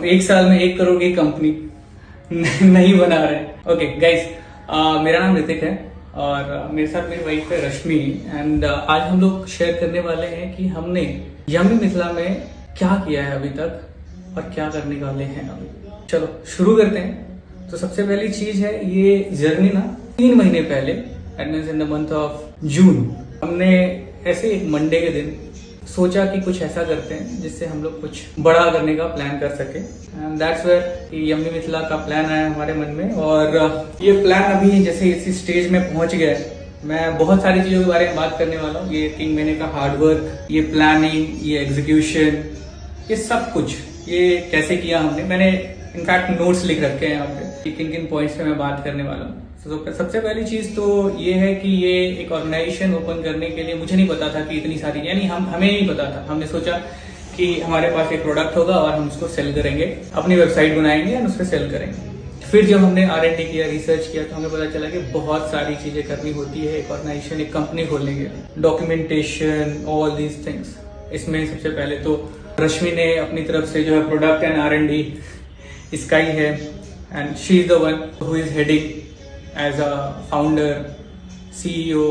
एक साल में 1 करोड़ की कंपनी नहीं बना रहे। ओके गाइस, मेरा नाम ऋतिक है और मेरे साथ मेरी वाइफ है रश्मि। एंड आज हम लोग शेयर करने वाले हैं कि हमने यम्मी मिथिला में क्या किया है अभी तक और क्या करने वाले हैं अभी। चलो शुरू करते हैं। तो सबसे पहली चीज है, ये जर्नी ना 3 महीने पहले that means in the month of June हमने ऐसे एक मंडे के दिन सोचा कि कुछ ऐसा करते हैं जिससे हम लोग कुछ बड़ा करने का प्लान कर सके। And that's where yummy Mithila का प्लान आया हमारे मन में। और ये प्लान अभी जैसे इसी स्टेज में पहुंच गया है। मैं बहुत सारी चीजों के बारे में बात करने वाला हूँ। ये 3 महीने का हार्डवर्क, ये प्लानिंग, ये एग्जीक्यूशन, ये सब कुछ ये कैसे किया हमने। मैंने इनफैक्ट नोट्स लिख रखे हैं यहाँ पे कि किन किन पॉइंट्स पे मैं बात करने वाला हूँ। तो सबसे पहली चीज तो ये है कि ये एक ऑर्गेनाइजेशन ओपन करने के लिए मुझे नहीं पता था कि इतनी सारी, यानी हमें नहीं पता था। हमने सोचा कि हमारे पास एक प्रोडक्ट होगा और हम उसको सेल करेंगे, अपनी वेबसाइट बनाएंगे और उस पर सेल करेंगे। फिर जब हमने R&D किया, रिसर्च किया, तो हमें पता चला कि बहुत सारी चीजें करनी होती है एक ऑर्गेनाइजेशन, एक कंपनी खोलने के लिए। Documentation, all these things. इसमें सबसे पहले तो रश्मि ने अपनी तरफ से जो है प्रोडक्ट एंड R&D इसका ही है, and she is the one who is heading as a founder, CEO,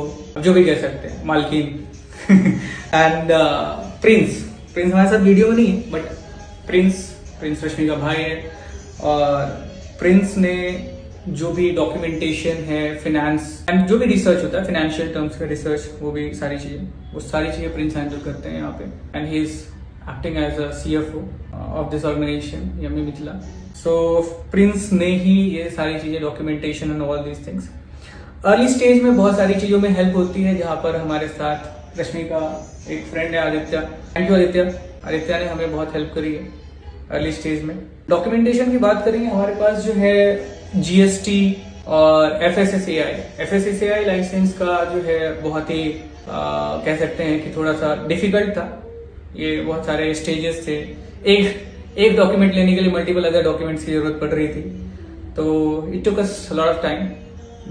जो भी कह सकते हैं, मालकिन। एंड प्रिंस हमारे साथ वीडियो में नहीं है, बट प्रिंस रश्मि का भाई है। और प्रिंस ने जो भी डॉक्यूमेंटेशन है, फाइनेंस एंड जो भी रिसर्च होता है, फाइनेंशियल टर्म्स में रिसर्च, वो सारी चीजें प्रिंस हैंडल करते हैं यहाँ पे। And he is acting as a CFO of this organization yummy Mithila. So Prince ने ही ये सारी चीजें, documentation and all these things. Early stage में बहुत सारी चीजों में हेल्प होती है, जहां पर हमारे साथ रश्मि का एक फ्रेंड है आदित्य। थैंक यू आदित्य ने हमें बहुत हेल्प करी है अर्ली स्टेज में। डॉक्यूमेंटेशन की बात करेंगे, हमारे पास जो है GST और FSSAI लाइसेंस का जो है बहुत ही कह सकते हैं कि थोड़ा सा डिफिकल्ट था। ये बहुत सारे स्टेजेस थे, एक डॉक्यूमेंट लेने के लिए मल्टीपल अदर डॉक्यूमेंट्स की जरूरत पड़ रही थी। तो it took us lot of time,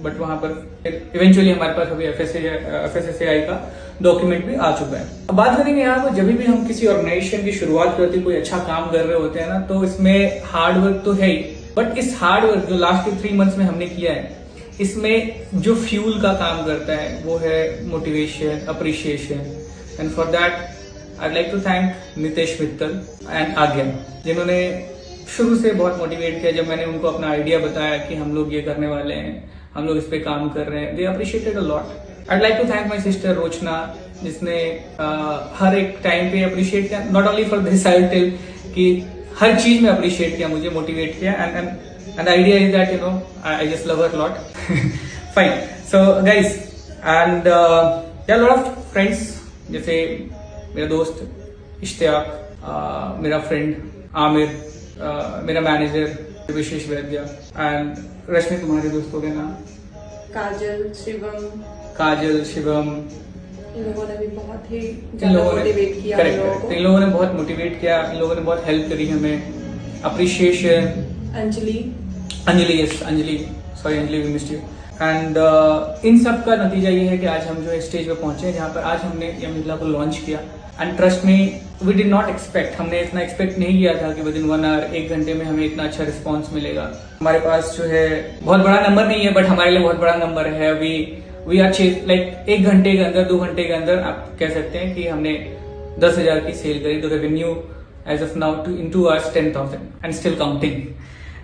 but वहां पर इवेंचुअली हमारे पास अभी FSSAI का डॉक्यूमेंट भी आ चुका है। अब बात करेंगे यहाँ पर, जब भी हम किसी ऑर्गेनाइजेशन की शुरुआत करते हैं, कोई अच्छा काम कर रहे होते हैं ना, तो इसमें हार्डवर्क तो है ही, बट इस हार्डवर्क जो लास्ट के 3 मंथ्स में हमने किया है, इसमें जो फ्यूल का काम करता है वो है motivation, appreciation. And for that I'd like to thank Nitesh Mittal and आज्ञा, जिन्होंने शुरू से बहुत मोटिवेट किया। जब मैंने उनको अपना आइडिया बताया कि हम लोग ये करने वाले हैं, हम लोग इस पे काम कर रहे हैं, they appreciated a lot. I'd like to thank my sister रोचना, जिसने हर एक टाइम पे अप्रिशिएट किया, not only for this I will tell कि हर चीज में अप्रिशिएट किया, मुझे मोटिवेट किया। And idea is that I just love her lot. Fine, so guys, and lot of friends, जैसे मेरा दोस्त इश्तियाक, मेरा फ्रेंड आमिर, मेरा मैनेजर विशेष वैद्य, एंड रश्मि, तुम्हारे दोस्तों के नाम? काजल, शिवम। इन लोगों ने भी बहुत ही मोटिवेट किया। करेक्ट, इन लोगों ने बहुत मोटिवेट किया, इन लोगों ने बहुत हेल्प करी हमें। Appreciation Anjali, sorry Anjali, we missed you. And इन सब का नतीजा ये है कि आज हम जो है स्टेज पे पहुंचे, जहां पर आज हमने यम्मी मिथिला को लॉन्च किया। एंड ट्रस्ट में, वी डिड नॉट एक्सपेक्ट, हमने इतना एक्सपेक्ट नहीं किया था कि विद इन 1 आवर, 1 घंटे में हमें इतना अच्छा रिस्पॉन्स मिलेगा। हमारे पास जो है बहुत बड़ा नंबर नहीं है, बट हमारे लिए बहुत बड़ा नंबर है। वी आर लाइक 1 घंटे के अंदर, 2 घंटे के अंदर आप कह सकते हैं कि हमने 10,000 की सेल करी। तो revenue as of now in 2 hours 10,000 and still counting.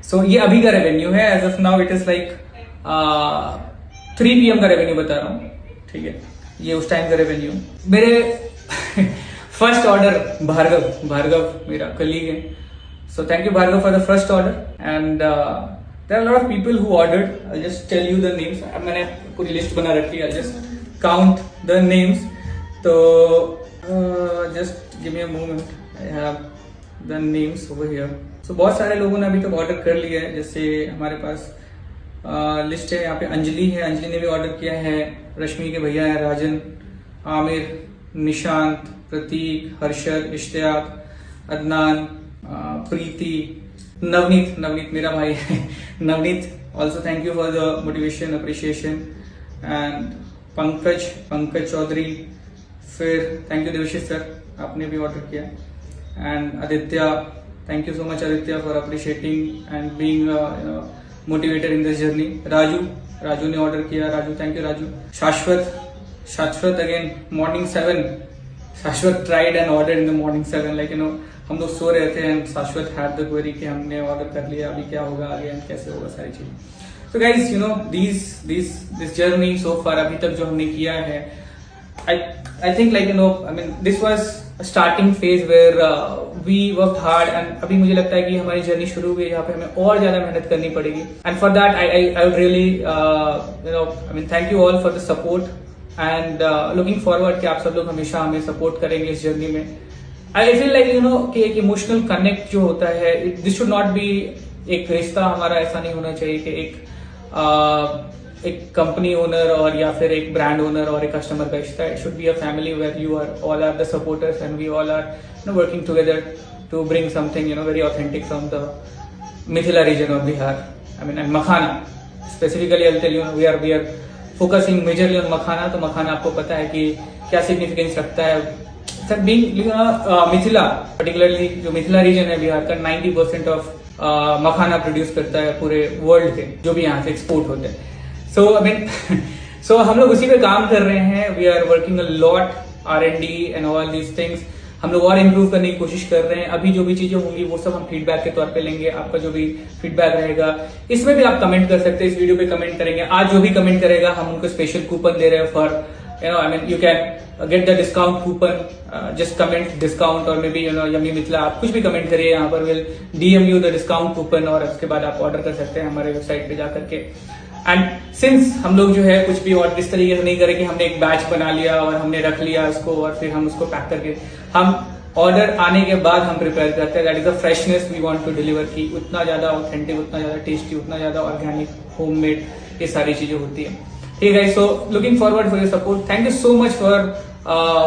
So ये अभी का रेवेन्यू है। As of now it is like 3 PM का रेवेन्यू बता रहा हूँ, ठीक है। ये उस टाइम का रेवेन्यू। मेरे फर्स्ट ऑर्डर भार्गव मेरा कलीग है, so thank you Bhargav for the first order. And there are lot of people who ordered. I just tell you the names. अब मैंने पूरी लिस्ट बना रखी है, I just count the names. तो just give me a moment, I have the names over here. So बहुत सारे लोगों ने अभी तक ऑर्डर कर लिया है। जैसे हमारे पास लिस्ट है यहाँ पे, अंजलि है, अंजलि ने भी ऑर्डर किया है। रश्मि के भैया है राजन, आमिर, निशांत, प्रतीक, हर्षद, इश्तियाक, अदनान, प्रीति, नवनीत मेरा भाई है। Navneet, also thank you for the motivation, appreciation. And Pankaj Chaudhary, फिर थैंक यू देवशीष सर, आपने भी ऑर्डर किया। And Aditya, Thank you so much, Aditya, for appreciating and being motivated in this journey. Raju ने ऑर्डर किया. Raju, thank you Raju. शाश्वत अगेन मॉर्निंग 7. शाश्वत tried and ordered in the morning 7. Like हम लोग सो रहे थे and शाश्वत had the query कि हमने ऑर्डर कर लिया, अभी क्या होगा आगे and कैसे होगा सारी चीजें. So guys, this journey so far अभी तक जो हमने किया है, I think this was a starting phase where we worked hard and अभी मुझे लगता है कि हमारी जर्नी शुरू हुई है यहाँ पे हमें और ज्यादा मेहनत करनी पड़ेगी. And for that I would really thank you all for the support and looking forward कि आप सब लोग हमेशा हमें सपोर्ट करेंगे इस जर्नी में. I feel like कि एक इमोशनल कनेक्ट जो होता है, दिस शुड नॉट बी एक रिश्ता हमारा ऐसा नहीं होना चाहिए कि एक कंपनी ओनर और या फिर एक ब्रांड ओनर और एक कस्टमर का रिश्ता. It should be a family where you are all are the supporters and we all are working together to bring something very authentic from the Mithila region of Bihar. And makhana specifically I'll tell you, we are focusing majorly on makhana. तो मखाना आपको पता है कि क्या significance रखता है. Sir being Mithila, particularly जो Mithila reason है बिहार का, 90% ऑफ मखाना प्रोड्यूस करता है पूरे वर्ल्ड के, जो भी यहाँ से एक्सपोर्ट होते हैं. सो हम लोग उसी पे काम कर रहे हैं. We are working a lot R&D and all these things. हम लोग और इम्प्रूव करने की कोशिश कर रहे हैं. अभी जो भी चीजें होंगी वो सब हम फीडबैक के तौर पे लेंगे. आपका जो भी फीडबैक रहेगा इसमें भी आप कमेंट कर सकते हैं, इस वीडियो पे कमेंट करेंगे. आज जो भी कमेंट करेगा हम उनको स्पेशल कूपन दे रहे हैं for you can get the discount coupon. Just comment discount or maybe yummy Mithila, आप कुछ भी कमेंट करिए यहाँ पर. Will DM you the discount coupon और उसके बाद आप ऑर्डर कर सकते हैं हमारे वेबसाइट पे जाकर के. एंड सिंस हम लोग जो है कुछ भी और इस तरीके से नहीं करें कि हमने एक बैच बना लिया और हमने रख लिया उसको और फिर हम उसको पैक करके, हम ऑर्डर आने के बाद हम प्रिपेयर करते हैं. That is the freshness we want to deliver की. उतना ज्यादा ऑथेंटिक, उतना ज्यादा टेस्टी, उतना ज्यादा ऑर्गेनिक, होममेड ये सारी चीजें होती है. ठीक है, so looking forward for your support. Thank you so much for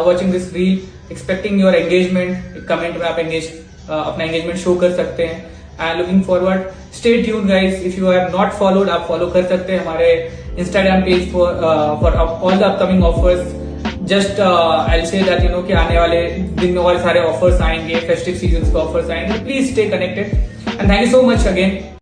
watching this reel. Expecting your engagement. Comment में आप अपना एंगेजमेंट शो कर सकते हैं. And looking forward, stay tune guys. If you have not followed, आप follow कर सकते हैं हमारे Instagram page for all the upcoming offers. Just I say that कि आने वाले दिन में और सारे ऑफर्स आएंगे, फेस्टिव सीजन के ऑफर्स आएंगे. Please stay connected and thank you so much again.